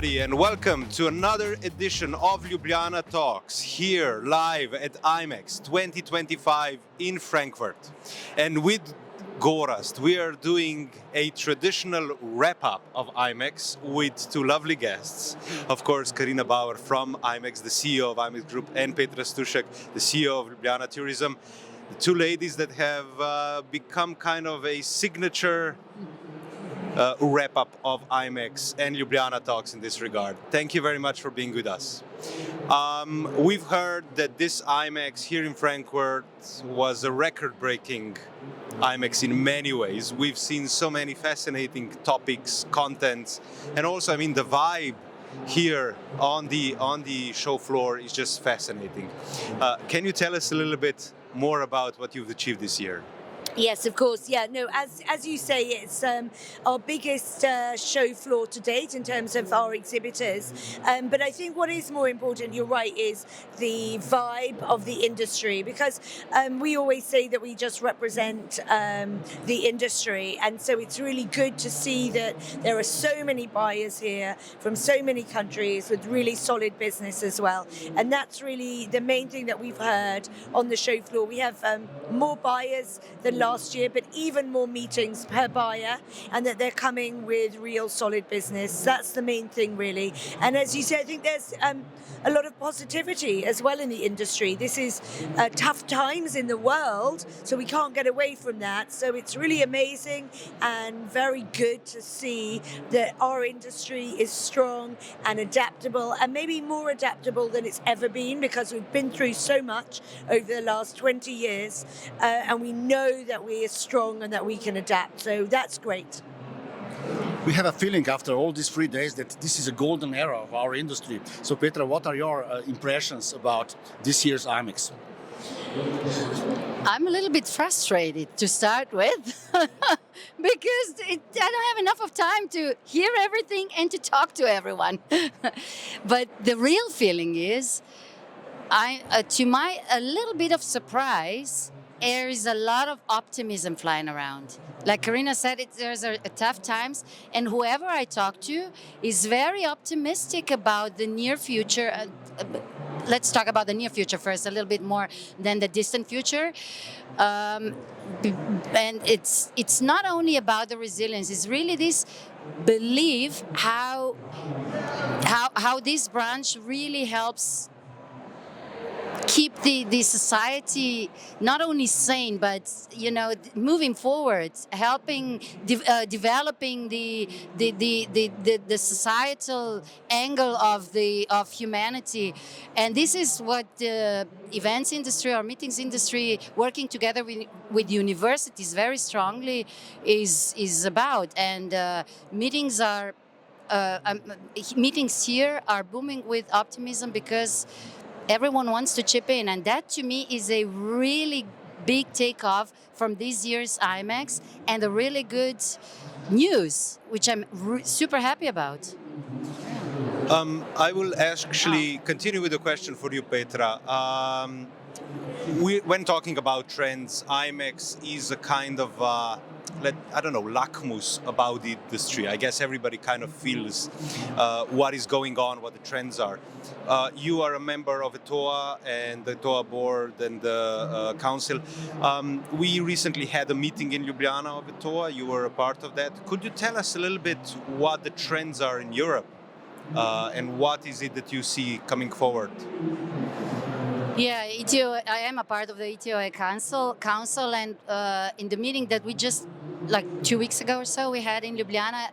everybody, and welcome to another edition of Ljubljana Talks, here live at IMEX 2025 in Frankfurt. And with Gorazd, we are doing a traditional wrap-up of IMEX with two lovely guests. Of course, Carina Bauer from IMEX, the CEO of IMEX Group, and Petra Stušek, the CEO of Ljubljana Tourism. The two ladies that have become kind of a signature wrap-up of IMEX and Ljubljana Talks in this regard. Thank you very much for being with us. We've heard that this IMEX here in Frankfurt was a record-breaking IMEX in many ways. We've seen so many fascinating topics, contents, and also, the vibe here on the show floor is just fascinating. Can you tell us a little bit more about what you've achieved this year? Yes, of course. Yeah, no, as you say, it's our biggest show floor to date in terms of our exhibitors. But I think what is more important, you're right, is the vibe of the industry, because we always say that we just represent the industry. And so it's really good to see that there are so many buyers here from so many countries with really solid business as well. And that's really the main thing that we've heard on the show floor. We have more buyers than last year, but even more meetings per buyer, and that they're coming with real solid business. That's the main thing, really. And as you say, I think there's a lot of positivity as well in the industry. This is tough times in the world, so we can't get away from that. So it's really amazing and very good to see that our industry is strong and adaptable, and maybe more adaptable than it's ever been, because we've been through so much over the last 20 years, and we know that we are strong and that we can adapt. So that's great. We have a feeling after all these 3 days that this is a golden era of our industry. So Petra, what are your impressions about this year's IMEX? I'm a little bit frustrated to start with because I don't have enough of time to hear everything and to talk to everyone. But the real feeling is, to my a little bit of surprise, there is a lot of optimism flying around. Like Carina said, there's a tough times, and whoever I talk to is very optimistic about the near future. Let's talk about the near future first, a little bit more than the distant future. And it's not only about the resilience; it's really this belief how this branch really helps keep the society not only sane, but moving forward, helping developing the societal angle of humanity. And this is what the events industry or meetings industry, working together with universities very strongly, is about. And meetings here are booming with optimism, because everyone wants to chip in, and that to me is a really big takeoff from this year's IMEX, and a really good news, which I'm super happy about. I will actually continue with a question for you, Petra. When talking about trends, IMEX is a kind of lackmus about the industry. I guess everybody kind of feels what is going on, what the trends are. You are a member of ETOA and the ETOA board and the council. We recently had a meeting in Ljubljana of ETOA. You were a part of that. Could you tell us a little bit what the trends are in Europe, and what is it that you see coming forward? Yeah, I am a part of the ETOA council, and in the meeting that we just, 2 weeks ago or so, we had in Ljubljana,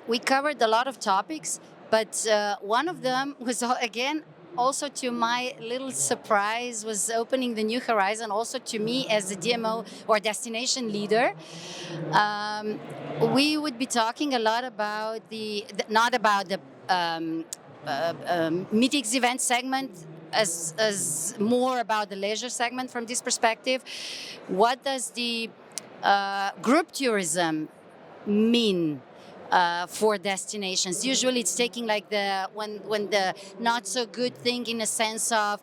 we covered a lot of topics, but one of them was, again, also to my little surprise, was opening the new horizon, also to me as the DMO or destination leader. We would be talking a lot about not about the meetings event segment, as more about the leisure segment from this perspective. What does the group tourism mean for destinations? Usually it's taking when the not so good thing, in a sense of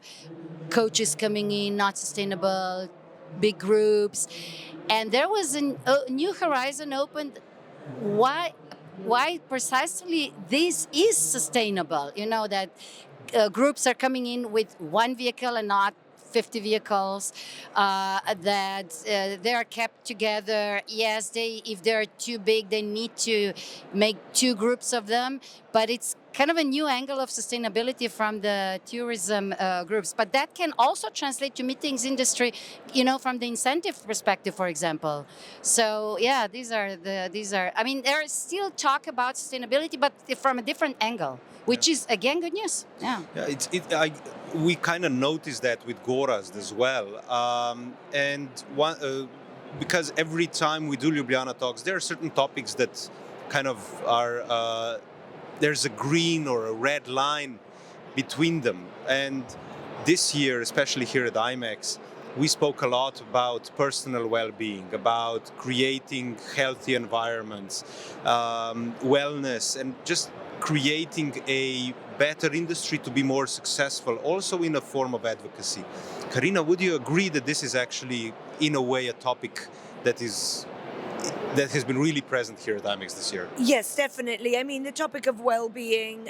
coaches coming in, not sustainable, big groups. And there was a new horizon opened. Why why precisely this is sustainable. You know, that groups are coming in with one vehicle and not 50 vehicles, that they are kept together. Yes, if they're too big, they need to make two groups of them, but it's kind of a new angle of sustainability from the tourism groups. But that can also translate to meetings industry, you know, from the incentive perspective, for example. So yeah, these are. I mean, there is still talk about sustainability, but from a different angle, which is again good news. Yeah. We kind of noticed that with Gorazd as well, because every time we do Ljubljana Talks, there are certain topics that kind of are. There's a green or a red line between them. And this year, especially here at IMEX, we spoke a lot about personal well-being, about creating healthy environments, wellness, and just creating a better industry to be more successful, also in a form of advocacy. Carina, would you agree that this is actually, in a way, a topic that has been really present here at IMEX this year? Yes, definitely. I mean, the topic of well-being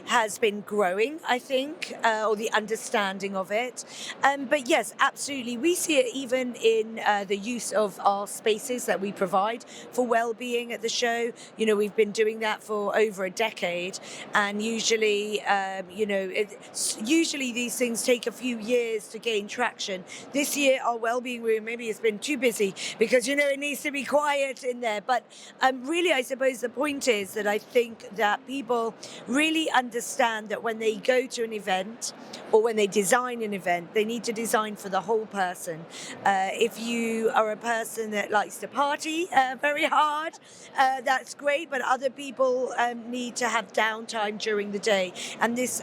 has been growing, I think, or the understanding of it. But yes, absolutely. We see it even in the use of our spaces that we provide for well-being at the show. You know, we've been doing that for over a decade, and usually, usually these things take a few years to gain traction. This year, our well-being room maybe has been too busy because, you know, it needs to be quiet in there. But really, I suppose the point is that I think that people really understand that when they go to an event or when they design an event, they need to design for the whole person. If you are a person that likes to party very hard, that's great, but other people need to have downtime during the day. And this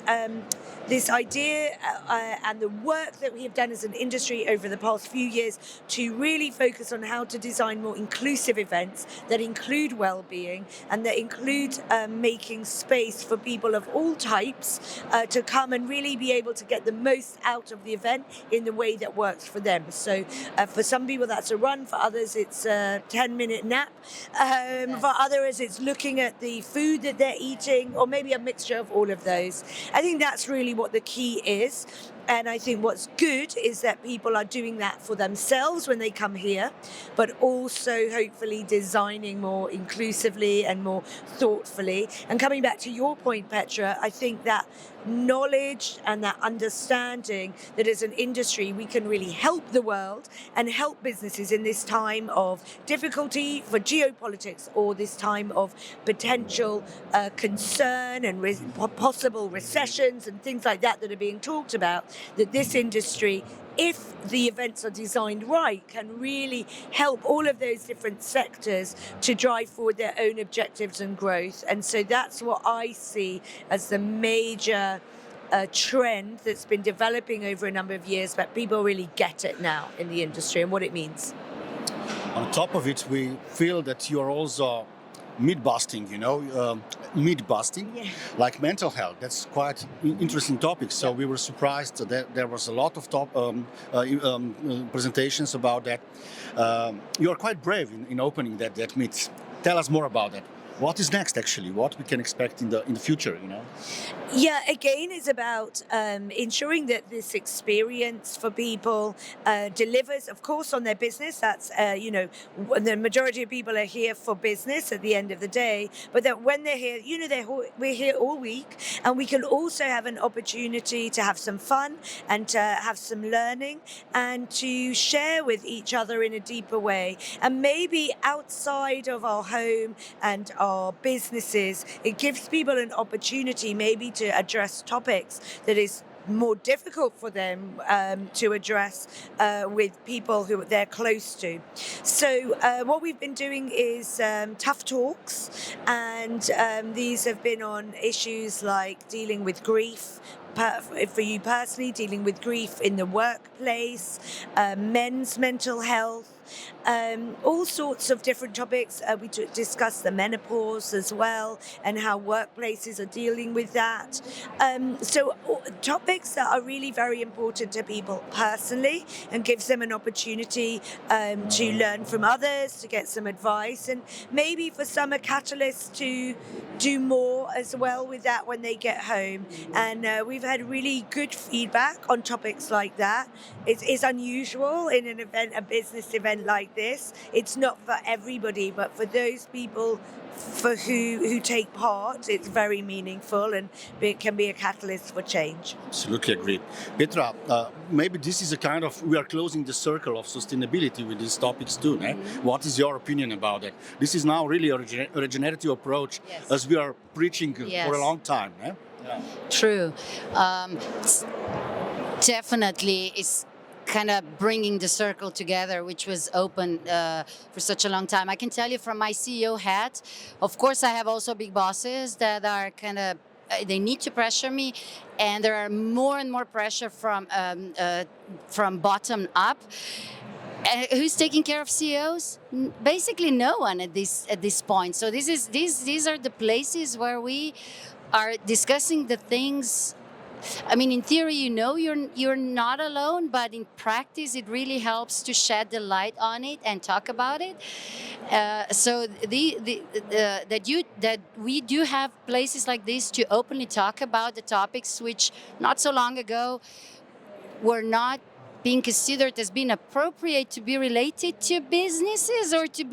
idea and the work that we have done as an industry over the past few years to really focus on how to design more inclusive events that include well-being and that include making space for people of all types to come and really be able to get the most out of the event in the way that works for them. So for some people that's a run, for others it's a 10-minute nap, for others it's looking at the food that they're eating, or maybe a mixture of all of those. I think that's really what the key is. And I think what's good is that people are doing that for themselves when they come here, but also hopefully designing more inclusively and more thoughtfully. And coming back to your point, Petra, I think that knowledge and that understanding that as an industry we can really help the world and help businesses in this time of difficulty for geopolitics or this time of potential concern and possible recessions and things like that are being talked about, that this industry, if the events are designed right, can really help all of those different sectors to drive forward their own objectives and growth. And so that's what I see as the major trend that's been developing over a number of years, but people really get it now in the industry and what it means. On top of it, we feel that you are also myth-busting, like mental health. That's quite interesting topic. So we were surprised that there was a lot of presentations about that. You are quite brave in opening that myth. Tell us more about that. What is next, actually? What we can expect in the future, Yeah, again, it's about ensuring that this experience for people delivers, of course, on their business. That's, the majority of people are here for business at the end of the day. But that when they're here, we're here all week, and we can also have an opportunity to have some fun and to have some learning and to share with each other in a deeper way. And maybe outside of our home and our businesses, it gives people an opportunity maybe to address topics that is more difficult for them to address with people who they're close to. So what we've been doing is tough talks, and these have been on issues like dealing with grief, for you personally, dealing with grief in the workplace, men's mental health, all sorts of different topics. We discussed the menopause as well and how workplaces are dealing with that. So topics that are really very important to people personally and gives them an opportunity to learn from others, to get some advice, and maybe for some a catalyst to do more as well with that when they get home. And we've had really good feedback on topics like that. It's unusual in an event, a business event like this. It's not for everybody, but for those people for who take part, it's very meaningful and it can be a catalyst for change. Absolutely agreed. Petra, maybe this is a kind of, we are closing the circle of sustainability with these topics too. What is your opinion about it? This is now really a regenerative approach, as we are preaching for a long time. Yeah. True. Definitely is kind of bringing the circle together, which was open for such a long time. I can tell you from my CEO hat, of course, I have also big bosses that are kind of, they need to pressure me, and there are more and more pressure from bottom up. Who's taking care of CEOs? Basically, no one at this point. So these are the places where we are discussing the things. I mean, in theory, you're not alone, but in practice, it really helps to shed the light on it and talk about it. So that we do have places like this to openly talk about the topics which not so long ago were not being considered as being appropriate to be related to businesses or to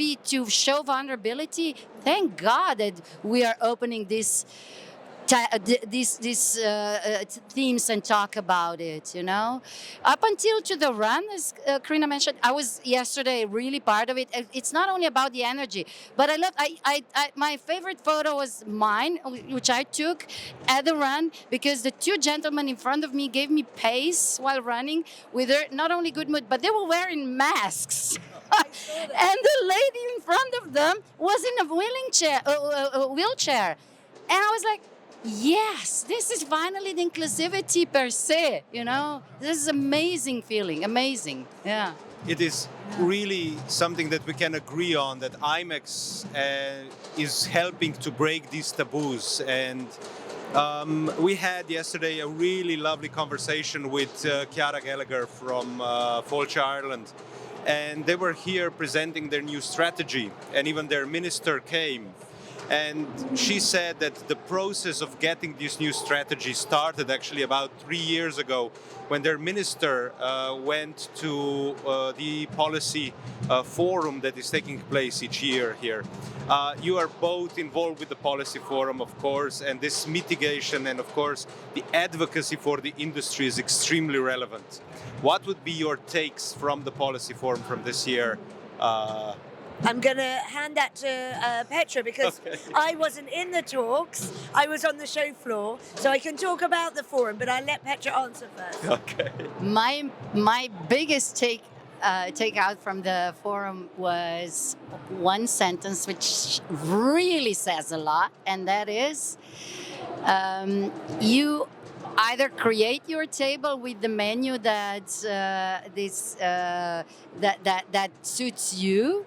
show vulnerability. Thank God that we are opening these themes and talk about it, Up until to the run, as Carina mentioned, I was yesterday really part of it. It's not only about the energy, but my favorite photo was mine, which I took at the run, because the two gentlemen in front of me gave me pace while running with not only good mood, but they were wearing masks. And the lady in front of them was in a wheelchair. And I was like, yes, this is finally the inclusivity per se, This is amazing feeling, amazing, yeah. It is really something that we can agree on, that IMEX is helping to break these taboos. And we had yesterday a really lovely conversation with Chiara Gallagher from Fulcher, Ireland. And they were here presenting their new strategy, and even their minister came. And she said that the process of getting this new strategy started actually about 3 years ago, when their minister went to the policy forum that is taking place each year here. You are both involved with the policy forum, of course, and this mitigation and, of course, the advocacy for the industry is extremely relevant. What would be your takes from the policy forum from this year? I'm going to hand that to Petra, because I wasn't in the talks. I was on the show floor, so I can talk about the forum, but I'll let Petra answer first. Okay. My biggest take out from the forum was one sentence which really says a lot, and that is, you either create your table with the menu that suits you,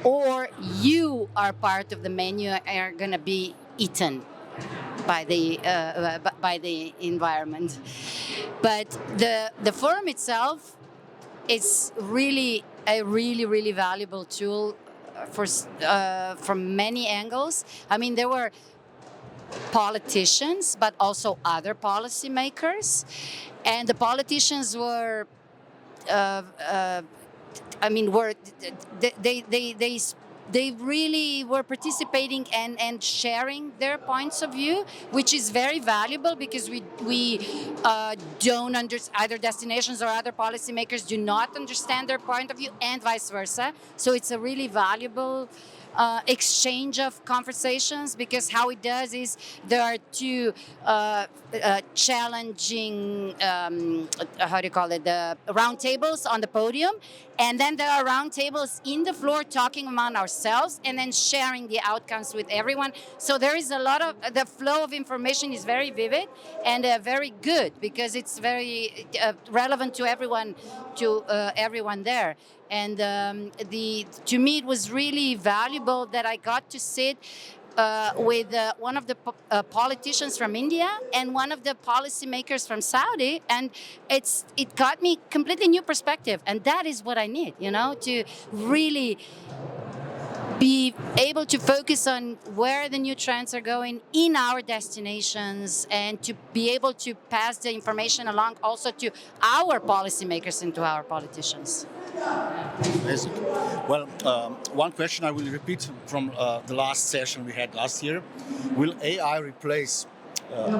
or you are part of the menu and are going to be eaten by the environment. But the forum itself is really a really valuable tool from many angles. I mean, there were politicians, but also other policymakers, and the politicians were. They really were participating and sharing their points of view, which is very valuable, because we don't either destinations or other policymakers do not understand their point of view, and vice versa. So it's a really valuable exchange of conversations, because how it does is there are two challenging, the round tables on the podium, and then there are round tables in the floor talking among ourselves and then sharing the outcomes with everyone. So there is a lot of, the flow of information is very vivid and very good, because it's very relevant to everyone there. And to me, it was really valuable that I got to sit with one of the politicians from India and one of the policymakers from Saudi, and it got me completely new perspective, and that is what I need, to really be able to focus on where the new trends are going in our destinations, and to be able to pass the information along also to our policymakers and to our politicians. Amazing. Well, one question I will repeat from the last session we had last year. Will AI replace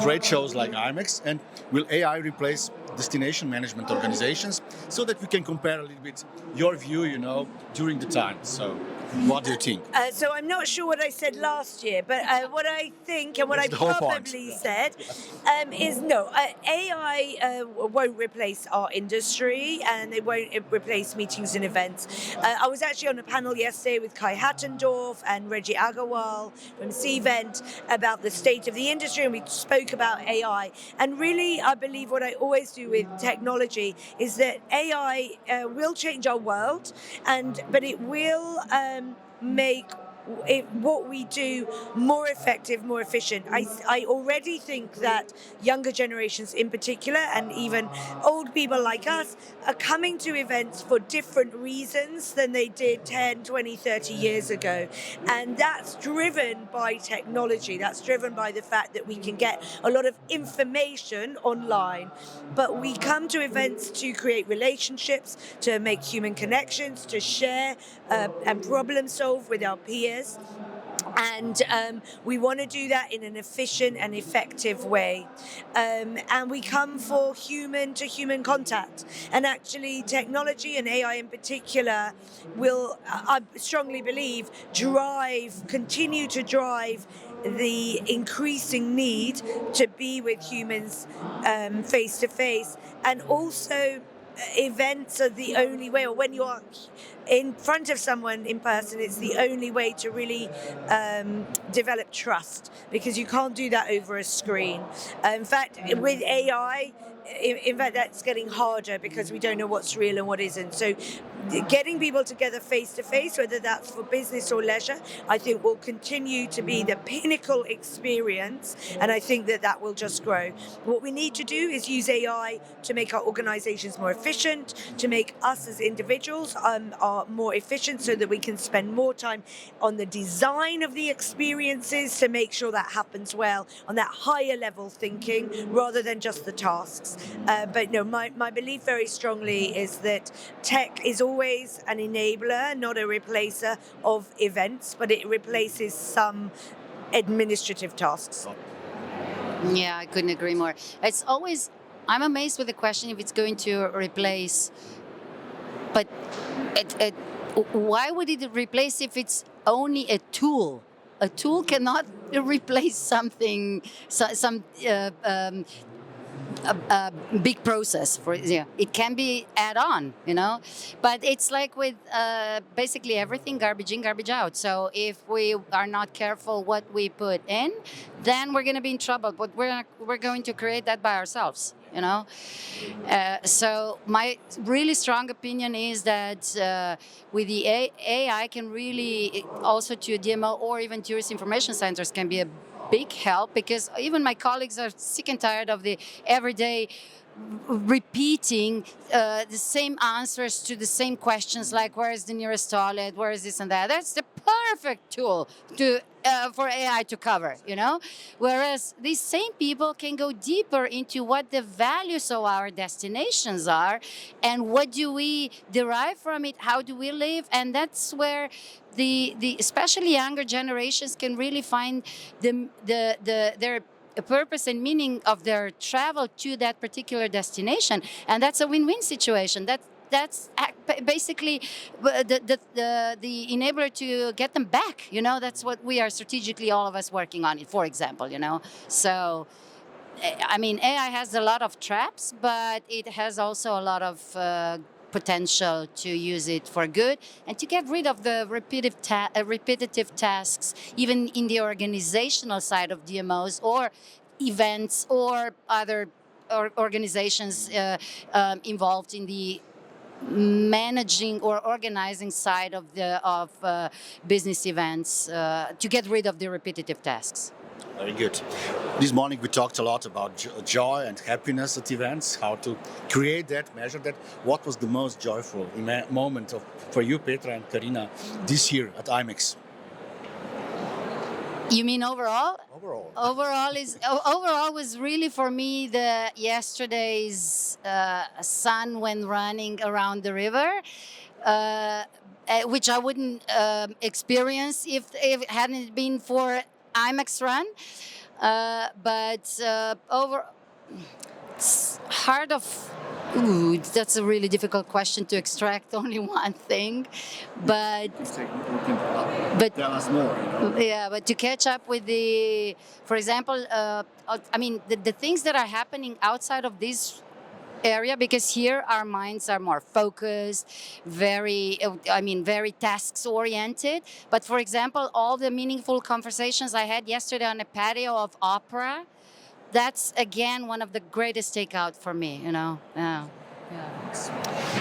trade shows like IMEX, and will AI replace destination management organizations, so that we can compare a little bit your view, during the time? So what do you think? So I'm not sure what I said last year, but what I think and what That's I the whole probably point. said is no, AI won't replace our industry, and it won't replace meetings and events. I was actually on a panel yesterday with Kai Hattendorf and Reggie Agarwal from CVent about the state of the industry, and we spoke about AI. And really, I believe what I always do with technology is that AI will change our world, but it will make what we do more effective, more efficient. I already think that younger generations in particular, and even old people like us, are coming to events for different reasons than they did 10, 20, 30 years ago. And that's driven by technology. That's driven by the fact that we can get a lot of information online. But we come to events to create relationships, to make human connections, to share and problem solve with our peers. And we want to do that in an efficient and effective way. And we come for human-to-human contact. And actually, technology and AI in particular will, I strongly believe, continue to drive the increasing need to be with humans face-to-face. And also, events are the only way, or when you are in front of someone in person, it's the only way to really develop trust, because you can't do that over a screen. In fact, with AI, in fact, that's getting harder because we don't know what's real and what isn't. So getting people together face to face, whether that's for business or leisure, I think will continue to be the pinnacle experience, and I think that will just grow. What we need to do is use AI to make our organizations more efficient, to make us as individuals are more efficient, so that we can spend more time on the design of the experiences to make sure that happens well, on that higher level thinking, rather than just the tasks. But no, my belief very strongly is that tech is always an enabler, not a replacer of events, but it replaces some administrative tasks. Yeah, I couldn't agree more. I'm amazed with the question if it's going to replace, but why would it replace if it's only a tool? A tool cannot replace something, a big process. It can be add on, but it's like with basically everything, garbage in, garbage out. So if we are not careful what we put in, then we're going to be in trouble. But we're going to create that by ourselves. So my really strong opinion is that with the AI can really also to DMO or even tourist information centers can be a big help, because even my colleagues are sick and tired of the everyday repeating the same answers to the same questions, like where is the nearest toilet, where is this and that. That's the perfect tool for AI to cover, Whereas these same people can go deeper into what the values of our destinations are, and what do we derive from it, how do we live, and that's where the especially younger generations can really find their purpose and meaning of their travel to that particular destination, and that's a win-win situation. That's basically the enabler to get them back. That's what we are strategically all of us working on it. For example, So, I mean, AI has a lot of traps, but it has also a lot of potential to use it for good and to get rid of the repetitive tasks, even in the organizational side of DMOs or events or other organizations involved in the managing or organizing side of the business events to get rid of the repetitive tasks. Very good. This morning we talked a lot about joy and happiness at events, how to create that, measure that. What was the most joyful moment for you, Petra and Carina, this year at IMEX? You mean overall? Overall. Overall was really for me the yesterday's sun when running around the river, which I wouldn't experience if it hadn't been for IMEX Run. But it's hard of. Ooh, that's a really difficult question to extract only one thing, but Tell us more. yeah, but to catch up with for example, I mean the things that are happening outside of this area, because here our minds are more focused, very tasks oriented. But for example, all the meaningful conversations I had yesterday on a patio of opera, that's again one of the greatest takeout for me,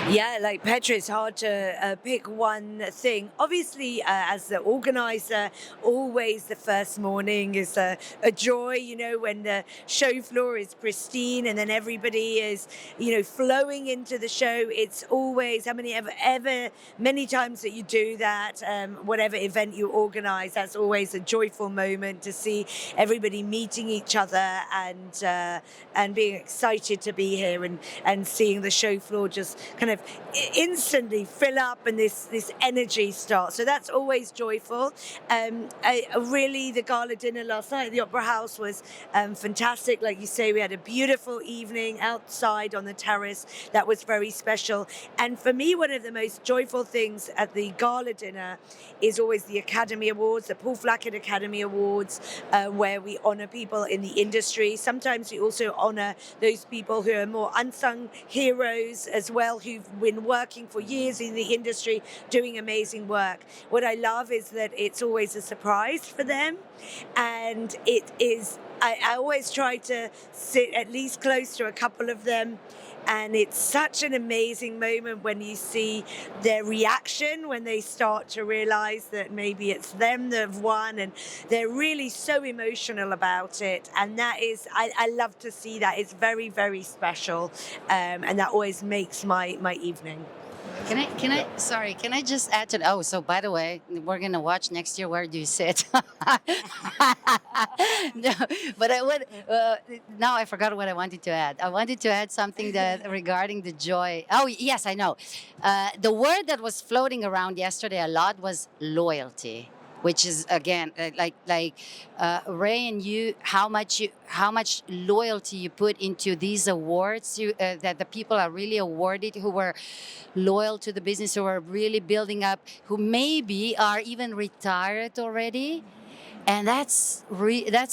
Yeah, like Petra, it's hard to pick one thing. Obviously, as the organizer, always the first morning is a joy, when the show floor is pristine and then everybody is, flowing into the show. It's always, many times that you do that, whatever event you organize, that's always a joyful moment to see everybody meeting each other and being excited to be here and seeing the show floor just kind of instantly fill up and this energy starts. So that's always joyful. Really, the gala dinner last night at the Opera House was fantastic. Like you say, we had a beautiful evening outside on the terrace. That was very special. And for me, one of the most joyful things at the gala dinner is always the Academy Awards, the Paul Flackett Academy Awards, where we honor people in the industry. Sometimes we also honor those people who are more unsung heroes as well, who've been working for years in the industry doing amazing work. What I love is that it's always a surprise for them, and it is, I always try to sit at least close to a couple of them, and it's such an amazing moment when you see their reaction when they start to realize that maybe it's them that have won, and they're really so emotional about it. And that is, I love to see that. It's very, very special, and that always makes my evening. Can I just add to so by the way, we're gonna watch next year Where Do You Sit? No, but I would now I forgot what I wanted to add. I wanted to add something that regarding the joy. Oh yes, I know. The word that was floating around yesterday a lot was loyalty, which is again Ray and you, how much loyalty you put into these awards, that the people are really awarded who were loyal to the business, who are really building up, who maybe are even retired already. And that's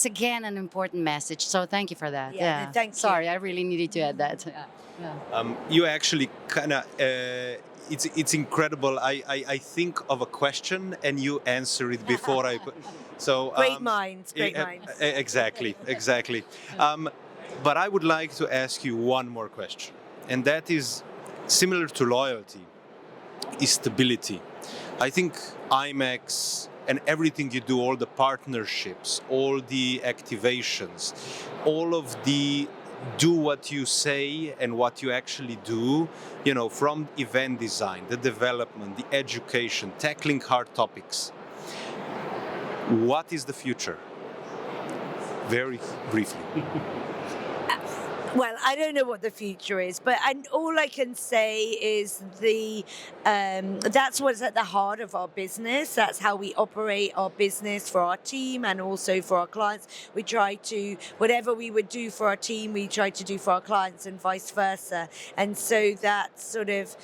again an important message. So thank you for that. Yeah. Thank you. Sorry, I really needed to add that. Yeah. You actually kind of. It's incredible. I think of a question and you answer it before I. So great minds. Exactly. But I would like to ask you one more question, and that is similar to loyalty, is stability. I think IMEX and everything you do, all the partnerships, all the activations, all of the do what you say and what you actually do, from event design, the development, the education, tackling hard topics. What is the future? Very briefly. Well, I don't know what the future is, but all I can say is that's what's at the heart of our business. That's how we operate our business for our team and also for our clients. We try to, whatever we would do for our team, we try to do for our clients and vice versa. And so that sort of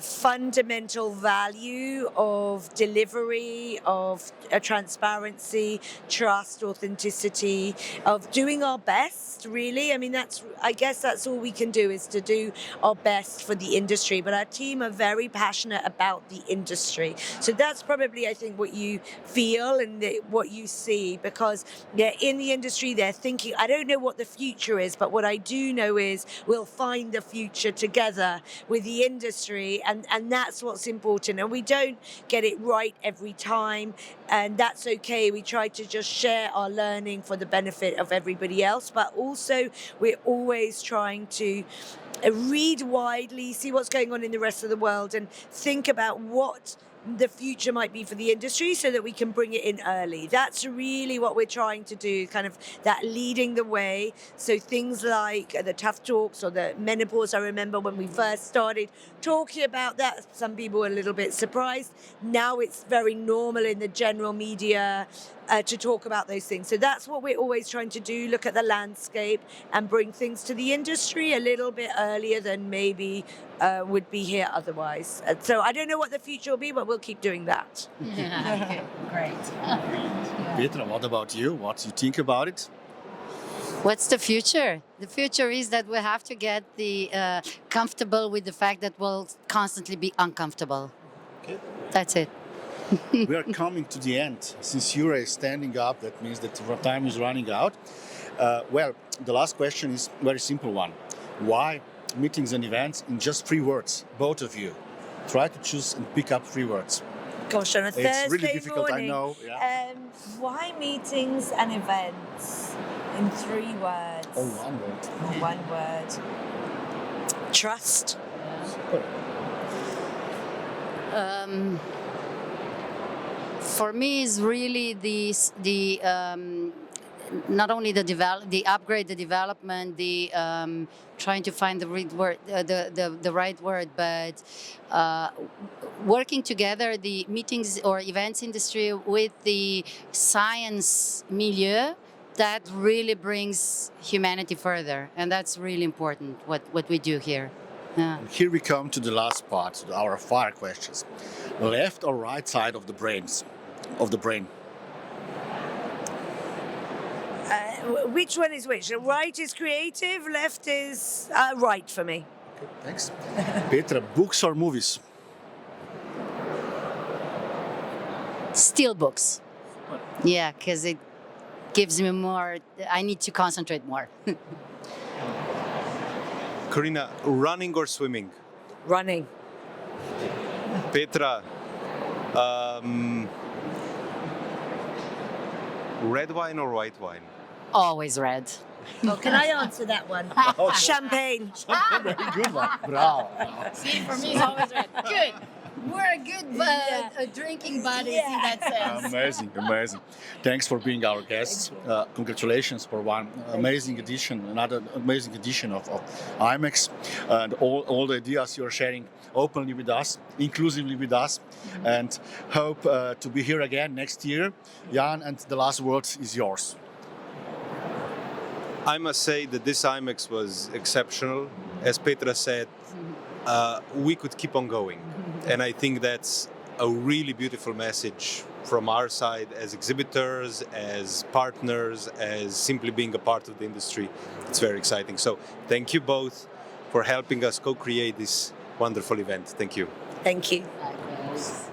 fundamental value of delivery, of transparency, trust, authenticity, of doing our best, really. I mean, I guess that's all we can do, is to do our best for the industry. But our team are very passionate about the industry. So that's probably, I think, what you feel and what you see, because they're in the industry, they're thinking, I don't know what the future is, but what I do know is we'll find the future together with the industry, and that's what's important. And we don't get it right every time, and that's okay. We try to just share our learning for the benefit of everybody else, but also we're always trying to read widely, see what's going on in the rest of the world, and think about what the future might be for the industry so that we can bring it in early. That's really what we're trying to do, kind of that leading the way. So things like the tough talks or the menopause, I remember when we first started talking about that, some people were a little bit surprised. Now it's very normal in the general media to talk about those things. So that's what we're always trying to do, look at the landscape and bring things to the industry a little bit earlier than maybe would be here otherwise. So I don't know what the future will be, but we'll keep doing that. Okay, great. Petra, what about you? What do you think about it? What's the future? The future is that we have to get comfortable with the fact that we'll constantly be uncomfortable. Okay. That's it. We are coming to the end. Since Jure is standing up, that means that our time is running out. Well, the last question is a very simple one. Why meetings and events in just 3 words? Both of you. Try to choose and pick up 3 words. Gosh, on a Thursday It's really difficult, morning. I know. Yeah. Why meetings and events in 3 words? Oh, 1 word. Oh, 1 word. Trust. For me, is really not only the upgrade, the development, the trying to find the right word, the right word, but working together, the meetings or events industry with the science milieu, that really brings humanity further, and that's really important. What we do here. Yeah. Here we come to the last part, our fire questions. Left or right side of the brain? Which one is which? Right is creative, left is right for me. Okay, thanks. Petra, books or movies? Still books. Yeah, because it gives me more. I need to concentrate more. Carina, running or swimming? Running. Petra, red wine or white wine? Always red. Oh, can I answer that one? Champagne. Very good one. Bravo. See, for me, it's always red. Good. We're a good drinking buddies in that sense. Amazing, amazing. Thanks for being our guests. Congratulations for one amazing edition, another amazing edition of IMEX, and all the ideas you're sharing openly with us, inclusively with us, and hope to be here again next year. Jan, and the last word is yours. I must say that this IMEX was exceptional. As Petra said, we could keep on going. And I think that's a really beautiful message from our side as exhibitors, as partners, as simply being a part of the industry. It's very exciting. So thank you both for helping us co-create this wonderful event. Thank you. Thank you. Likewise.